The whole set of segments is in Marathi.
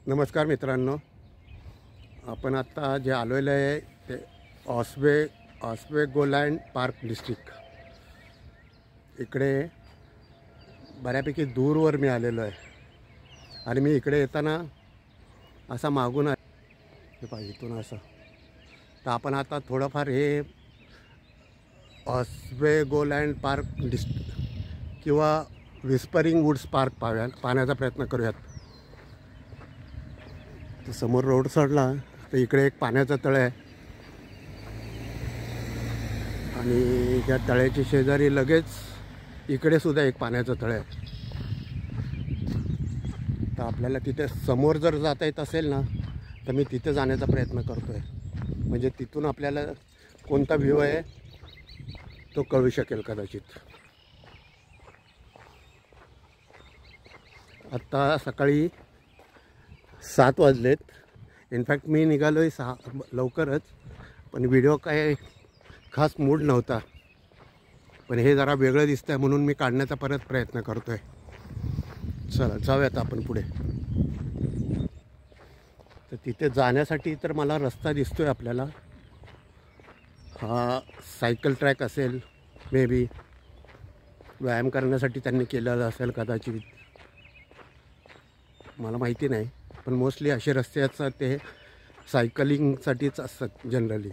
नमस्कार मित्रांनो, आपण आता जे आलेलो आहे ते ऑस्वेगोलँड पार्क डिस्ट्रिक्ट. इकडे बऱ्यापैकी दूरवर मी आलेलो आहे आणि मी इकडे येताना असा मागून हे पाहिजे इथून असं. तर आपण आता थोडंफार हे ऑस्वेगोलँड पार्क किंवा विस्परिंग वुड्स पार्क पाहण्याचा प्रयत्न करूयात. तर समोर रोड सोडला तर इकडे एक पाण्याचं तळ आहे आणि त्या तळ्याच्या शेजारी लगेच इकडे सुद्धा एक पाण्याचं तळ आहे. तर आपल्याला तिथे समोर जर जाता येत असेल ना तर मी तिथे जाण्याचा प्रयत्न करतो आहे. म्हणजे तिथून आपल्याला कोणता व्ह्यू आहे तो कळू शकेल कदाचित. आत्ता सकाळी 7 वाजलेत. इनफॅक्ट मी निघालो आहे 6 लवकरच, पण व्हिडिओ काय खास मूड नव्हता. पण हे जरा वेगळं दिसतं आहे म्हणून मी काढण्याचा परत प्रयत्न करतो आहे. चला जाऊयात आपण पुढे. तर तिथे जाण्यासाठी तर मला रस्ता दिसतो आहे आपल्याला. हा सायकल ट्रॅक असेल, मे बी व्यायाम करण्यासाठी त्यांनी केलेला असेल कदाचित, मला माहिती नाही. पण मोस्टली असे रस्ते असतात ते सायकलिंगसाठीच असतात जनरली.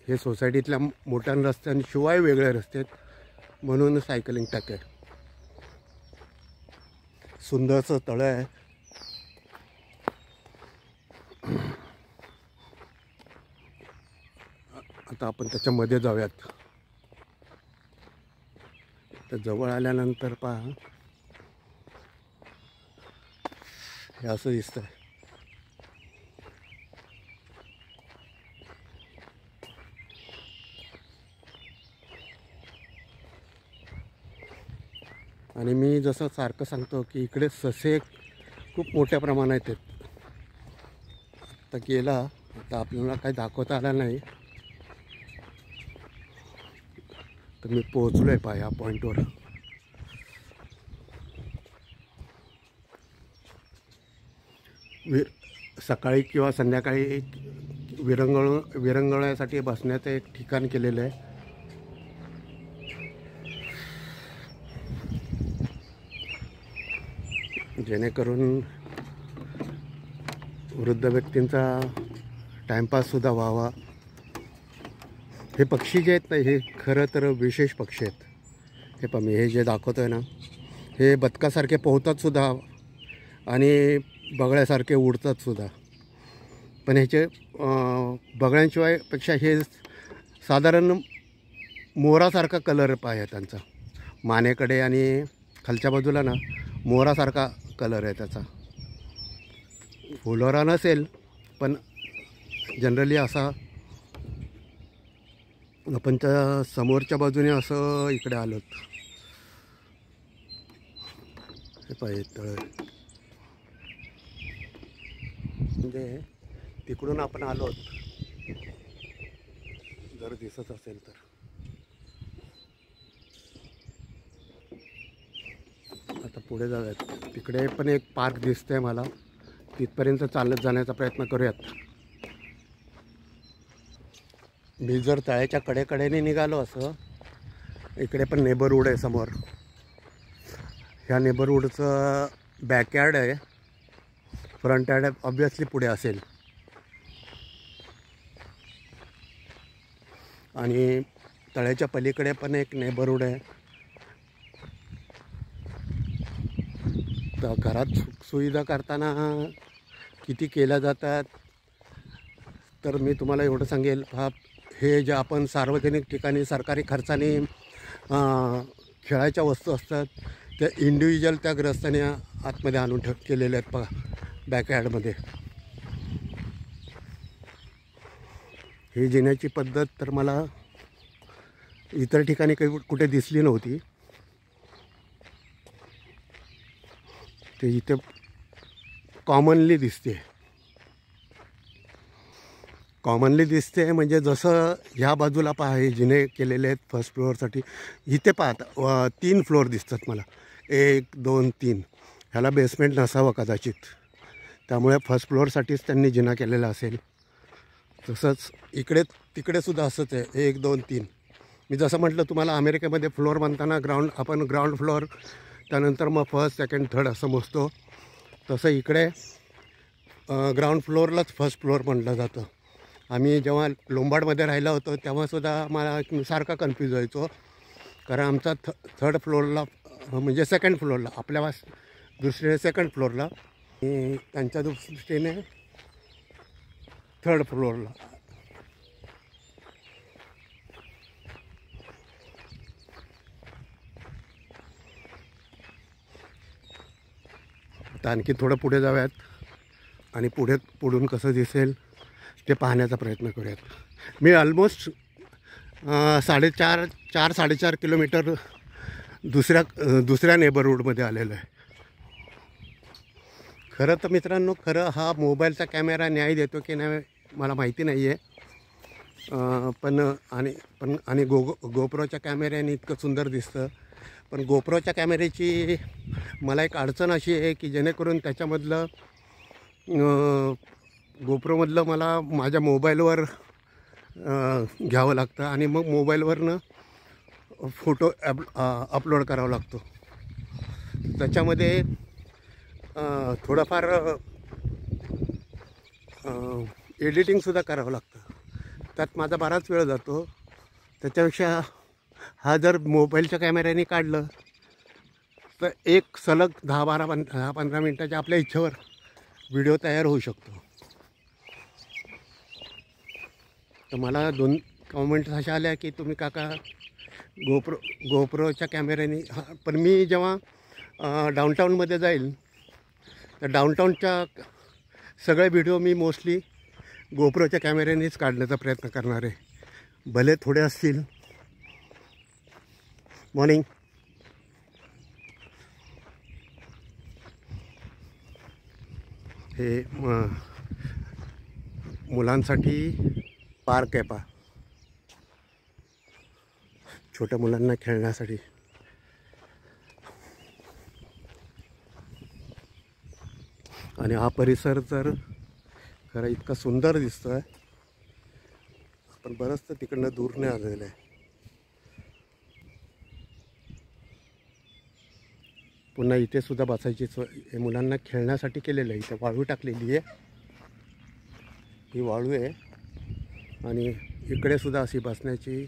हे सोसायटीतल्या मोठ्या रस्त्यांशिवाय वेगळे रस्ते आहेत म्हणून सायकलिंग ट्रॅक आहे. सुंदरचं तळं आहे. आता आपण त्याच्यामध्ये जाऊयात. तर जवळ आल्यानंतर पहा हे असं दिसतंय. आणि मी जसं सारखं सांगतो की इकडे ससे खूप मोठ्या प्रमाणात आहेत. आता गेला, आता आपल्याला काही दाखवता आला नाही. तर मी पोहोचलो आहे पहा या पॉईंटवर. सकाळी किंवा संध्याकाळी विरंगुळ्यासाठी बसण्याचं एक ठिकाण केलेलं आहे. जेणेकरून वृद्ध व्यक्तींचा टाईमपाससुद्धा व्हावा. हे पक्षी जे आहेत ना, हे खरं तर विशेष पक्षी आहेत. हे पण मी हे जे दाखवतो आहे ना, हे बदकासारखे पोहतातसुद्धा आणि बगळ्यासारखे उडतातसुद्धा. पण ह्याचे बगळ्यांशिवाय पेक्षा हे साधारण मोरासारखा कलर आहे त्यांचा. मानेकडे आणि खालच्या बाजूला ना मोरासारखा कलर आहे त्याचा. फुलोरा नसेल पण जनरली असा. आपण त्या समोरच्या बाजूने असं इकडे आलोत. हे पाहिजे तळ, म्हणजे तिकडून आपण आलोत जर दिसत असेल तर. आता पुढे जाऊयात. तिकडे पण एक पार्क दिसतंय मला. तिथपर्यंत चालत जाण्याचा प्रयत्न करूयात. मी जर तळ्याच्या कडेकडेने निघालो असं, इकडे पण नेबरहूड आहे समोर. ह्या नेबरहूडचं बॅकयार्ड आहे. फ्रंट यार्ड ऑब्वियसली पुढे असेल. आणि तळ्याच्या पलीकडे पण एक नेबरहूड आहे. तर घरात सुखसुविधा करताना किती केल्या जातात तर मी तुम्हाला एवढं सांगेल. हे जे आपण सार्वजनिक ठिकाणी सरकारी खर्चाने खेळायच्या वस्तू असतात त्या इंडिव्हिज्युअल त्या ग्रस्ताने आतमध्ये आणून केलेल्या आहेत बघा बॅकयार्डमध्ये. ही जिण्याची पद्धत तर मला इतर ठिकाणी काही कुठे दिसली नव्हती. ते इथे कॉमनली दिसते. म्हणजे जसं ह्या बाजूला पहा हे जिने केलेले आहेत फर्स्ट फ्लोअरसाठी. इथे पाहता 3 फ्लोअर दिसतात मला. 1 2 3. ह्याला बेसमेंट नसावं कदाचित. त्यामुळे फर्स्ट फ्लोअरसाठीच त्यांनी जिना केलेला असेल. तसंच तिकडे सुद्धा असंच आहे, 1 2 3. मी जसं म्हटलं तुम्हाला अमेरिकेमध्ये फ्लोअर म्हणताना आपण ग्राउंड फ्लोअर, त्यानंतर मग फर्स्ट सेकंड थर्ड असं मोजतो. तसं इकडे ग्राउंड फ्लोअरलाच फर्स्ट फ्लोअर म्हटलं जातं. आम्ही जेव्हा लोंबाडमध्ये राहिला होतो तेव्हासुद्धा मला सारखा कन्फ्यूज व्हायचो, कारण आमचा थर्ड फ्लोअरला म्हणजे सेकंड फ्लोअरला, आपल्या दुसरे सेकंड फ्लोअरला, त्यांच्या दृष्टीने थर्ड फ्लोअरला. आता आणखी थोडं पुढे जाऊयात आणि पुढून कसं दिसेल ते पाहण्याचा प्रयत्न करूयात. मी ऑलमोस्ट 4.5 किलोमीटर दुसऱ्या नेबरहूडमध्ये आलेलो आहे. खरं तर मित्रांनो, हा मोबाईलचा कॅमेरा न्याय देतो की नाही मला माहिती नाही आहे, पण गोप्रोच्या कॅमेऱ्याने इतकं सुंदर दिसतं. पण गोप्रोच्या कॅमेऱ्याची मला एक अडचण अशी आहे की जेणेकरून त्याच्यामधलं गोप्रोमधलं मला माझ्या मोबाईलवर घ्यावं लागतं आणि मग मोबाईलवरनं फोटो अपलोड करावा लागतो. त्याच्यामध्ये थोडंफार एडिटिंगसुद्धा करावं लागतं. त्यात माझा बराच वेळ जातो. त्याच्यापेक्षा हा जर मोबाईलच्या कॅमेऱ्याने काढलं तर एक सलग 10-15 मिनटाच्या आपल्या इच्छेवर व्हिडिओ तयार होऊ शकतो. तर मला 2 कमेंट्स अशा आल्या की तुम्ही काका गोप्रोच्या कॅमेऱ्याने, पण मी जेव्हा डाऊनटाऊनमध्ये जाईल तर डाऊनटाऊनच्या सगळे व्हिडिओ मी मोस्टली गोप्रोच्या कॅमेऱ्यानेच काढण्याचा प्रयत्न करणार आहे, भले थोडे असतील. मॉर्निंग. हे मुलांसाठी पार्क आहे पहा, छोट्या मुलांना खेळण्यासाठी. आणि हा परिसर तर खरं इतका सुंदर दिसतो आहे, पण बरंच तिकडनं दूर नाही आलेलं आहे. पुन्हा इथे सुद्धा बसायची सोय हे मुलांना खेळण्यासाठी केलेलं आहे. इथे वाळू टाकलेली आहे, ही वाळू आहे. आणि इकडे सुद्धा अशी बसण्याची,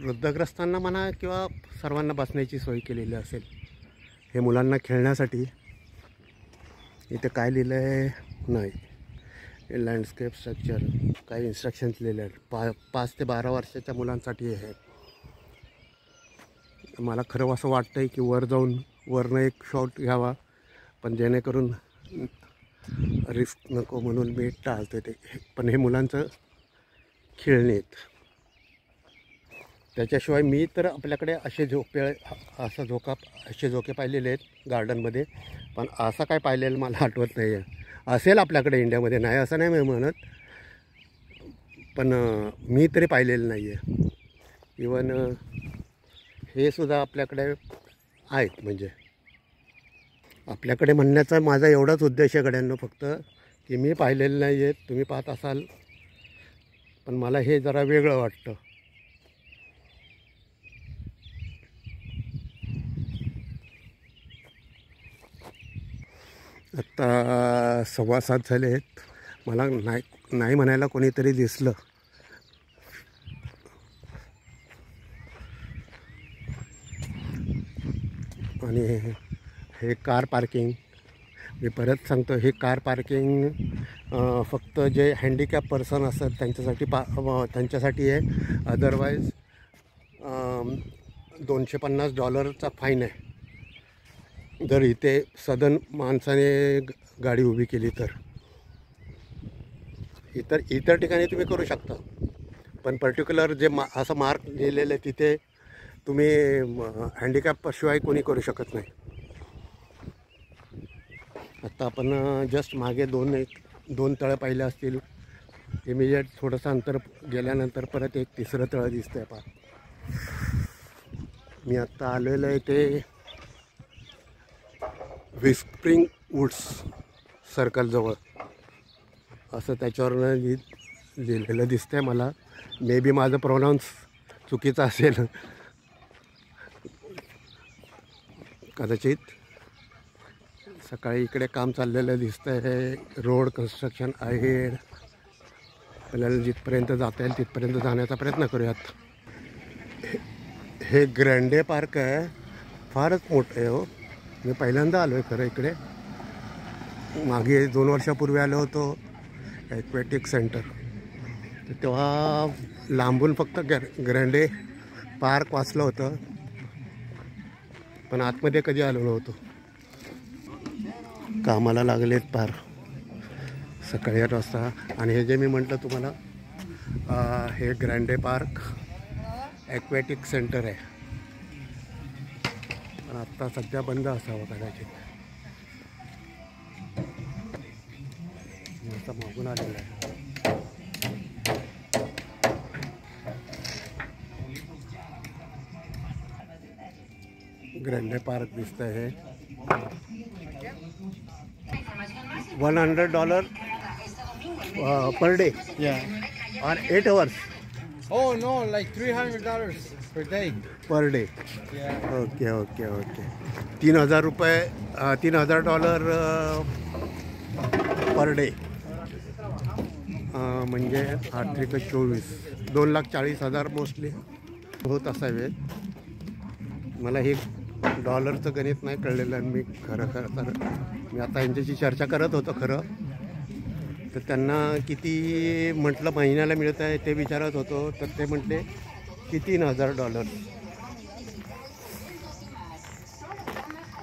वृद्धग्रस्तांना म्हणा किंवा सर्वांना बसण्याची सोय केलेली असेल. हे मुलांना खेळण्यासाठी. इथे काय लिहिलं आहे नाही, हे लँडस्केप स्ट्रक्चर, काही इन्स्ट्रक्शन्स लिहिले आहेत. 5 ते 12 वर्षाच्या मुलांसाठी आहे. मला खरं असं वाटतं आहे की वरनं एक शॉट घ्यावा, पण जेणेकरून रिस्क नको म्हणून मी टाळतो ते. पण हे मुलांचं खेळणे आहेत. त्याच्याशिवाय मी तर आपल्याकडे असे झोके पाहिलेले आहेत गार्डनमध्ये, पण असं काय पाहिलेलं मला आठवत नाही आहे. असेल आपल्याकडे इंडियामध्ये, नाही असं नाही मी म्हणत, पण मी तरी पाहिलेलं नाही आहे. इवन हे सुद्धा आपल्याकडे आहेत. म्हणजे आपल्याकडे म्हणण्याचा माझा एवढाच उद्देश आहे गड्यांनो, फक्त की मी पाहिलेलं नाही आहे, तुम्ही पाहत असाल, पण मला हे जरा वेगळं वाटतं. आत्ता 6:15 झाले आहेत. मला नाही म्हणायला कोणीतरी दिसलं. आणि हे कार पार्किंग, मी परत सांगतो, हे कार पार्किंग फक्त जे हँडिकॅप पर्सन असतात त्यांच्यासाठी आहे. अदरवाईज $250चा फाईन आहे जर इथे सदन माणसाने गाडी उभी केली तर. इतर ठिकाणी तुम्ही करू शकता, पण पर्टिक्युलर जे असं मार्क लिहिलेलं आहे तिथे तुम्ही हँडिकॅपशिवाय कोणी करू शकत नाही. आत्ता आपण जस्ट मागे दोन तळं पाहिलं असतील. इमिजिएट थोडंसं अंतर गेल्यानंतर परत एक तिसरं तळं दिसतं आहे पहा. मी आत्ता आलेलं आहे ते व्हिस्परिंग वूड्स सर्कलजवळ असं त्याच्यावरनं लिहिलेलं दिसतंय मला. मे बी माझं प्रोनाऊन्स चुकीचं असेल कदाचित. सकाळी इकडे काम चाललेलं दिसतंय, रोड कन्स्ट्रक्शन आहे. आपल्याला जिथपर्यंत जाता येईल तिथपर्यंत जाण्याचा प्रयत्न करूयात. हे ग्रँडे पार्क आहे, फारच मोठं आहे हो. मी पहिल्यांदा आलो आहे खरं इकडे. मागे 2 वर्षापूर्वी आलो होतो ॲक्वॅटिक सेंटर, तर तेव्हा लांबून फक्त ग्रँडे पार्क वाचलं होतं, पण आतमध्ये कधी आलो नव्हतो. कामाला लागलेत पार सकाळी 8 वाजता. आणि हे जे मी म्हटलं तुम्हाला, हे ग्रँडे पार्क ॲक्वॅटिक सेंटर आहे, पण आत्ता सध्या बंद असावं कदाचित. आता मागून आलेलं आहे. ग्रँडे पार्क दिसतं आहे. $100 per day. Yeah. Or 8 hours Oh no, like $300 per day. per day. Yeah. Okay. $3,000 per day, म्हणजे 8×3 = 24, 2,40,000 मोस्टली होत असावेत. मला हे डॉलरचं गणित नाही कळलेलं. आणि मी खरं तर मी आता यांच्याशी चर्चा करत होतो खरं, तर त्यांना किती म्हटलं महिन्याला मिळत आहे ते विचारत होतो, तर ते म्हटले की $3,000.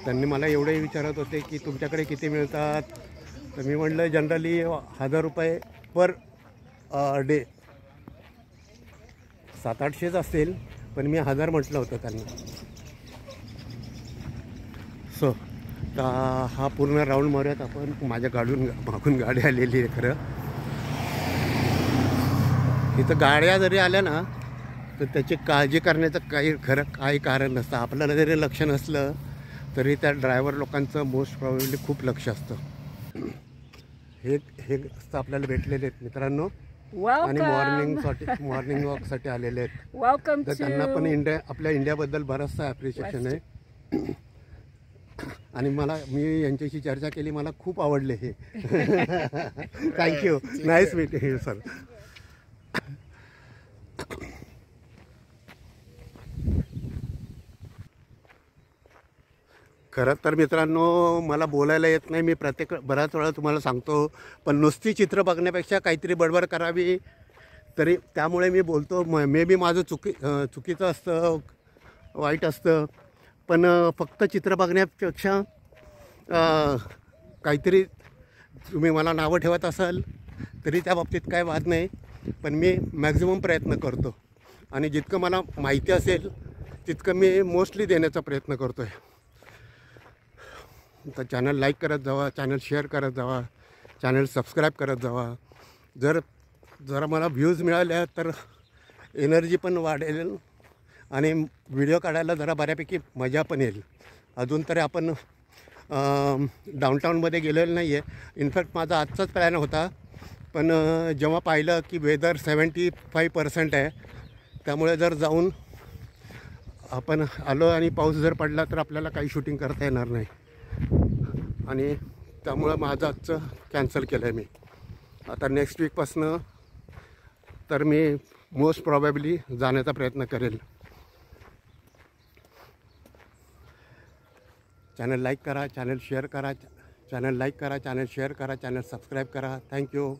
त्यांनी मला एवढंही विचारत होते की तुमच्याकडे किती मिळतात, तर मी म्हटलं जनरली $1,000 पर डे. 700-800 असेल, पण मी 1,000 म्हटलं होतं त्यांना. सो तर हा पूर्ण राऊंड मारूयात आपण. माझ्या मागून गाडी आलेली आहे खरं. इथं गाड्या जरी आल्या ना, तर त्याची काळजी करण्याचं काही कारण नसतं. आपल्याला जरी लक्ष नसलं तरी त्या ड्रायव्हर लोकांचं मोस्ट प्रॉब्ली खूप लक्ष असतं. हे आपल्याला भेटलेले आहेत मित्रांनो, आणि मॉर्निंग वॉकसाठी आलेले आहेत. वेलकम. तर त्यांना पण आपल्या इंडियाबद्दल बरंचसं ॲप्रिशिएशन आहे. आणि मी यांच्याशी चर्चा केली, मला खूप आवडले हे. Thank you. Nice meeting you sir. खरं तर मित्रांनो, मला बोलायला येत नाही. मी बऱ्याच वेळा तुम्हाला सांगतो, पण नुसती चित्र बघण्यापेक्षा काहीतरी बडबड करावी, तरी त्यामुळे मी बोलतो. मे बी माझं चुकीचं असतं, वाईट असतं, पण फक्त चित्र बघण्यापेक्षा काहीतरी तुम्ही मला नावं ठेवत असाल तरी त्या बाबतीत काय वाद नाही. पण मी मॅक्झिमम प्रयत्न करतो, आणि जितकं मला माहिती असेल तितकं मी मोस्टली देण्याचा प्रयत्न करतो आहे. तर चॅनल लाईक करत जावा, चॅनल शेअर करत जावा, चॅनल सबस्क्राईब करत जावा. जरा मला व्ह्यूज मिळाल्या तर एनर्जी पण वाढेल, आणि व्हिडिओ काढायला जरा बऱ्यापैकी मजा पण येईल. अजून तरी आपण डाऊनटाऊनमध्ये गेलेलं नाही आहे. इनफॅक्ट माझा आजचाच प्लॅन होता, पण जेव्हा पाहिलं की वेदर 75% आहे, त्यामुळे जर जाऊन आपण आलो आणि पाऊस जर पडला तर आपल्याला काही शूटिंग करता येणार नाही, आणि त्यामुळं माझं आजचं कॅन्सल केलं आहे मी. आता नेक्स्ट वीकपासनं तर मी मोस्ट प्रॉबॅबली जाण्याचा प्रयत्न करेल. चॅनल लाईक करा, चॅनल शेअर करा, चॅनल सबस्क्राईब करा. थँक्यू.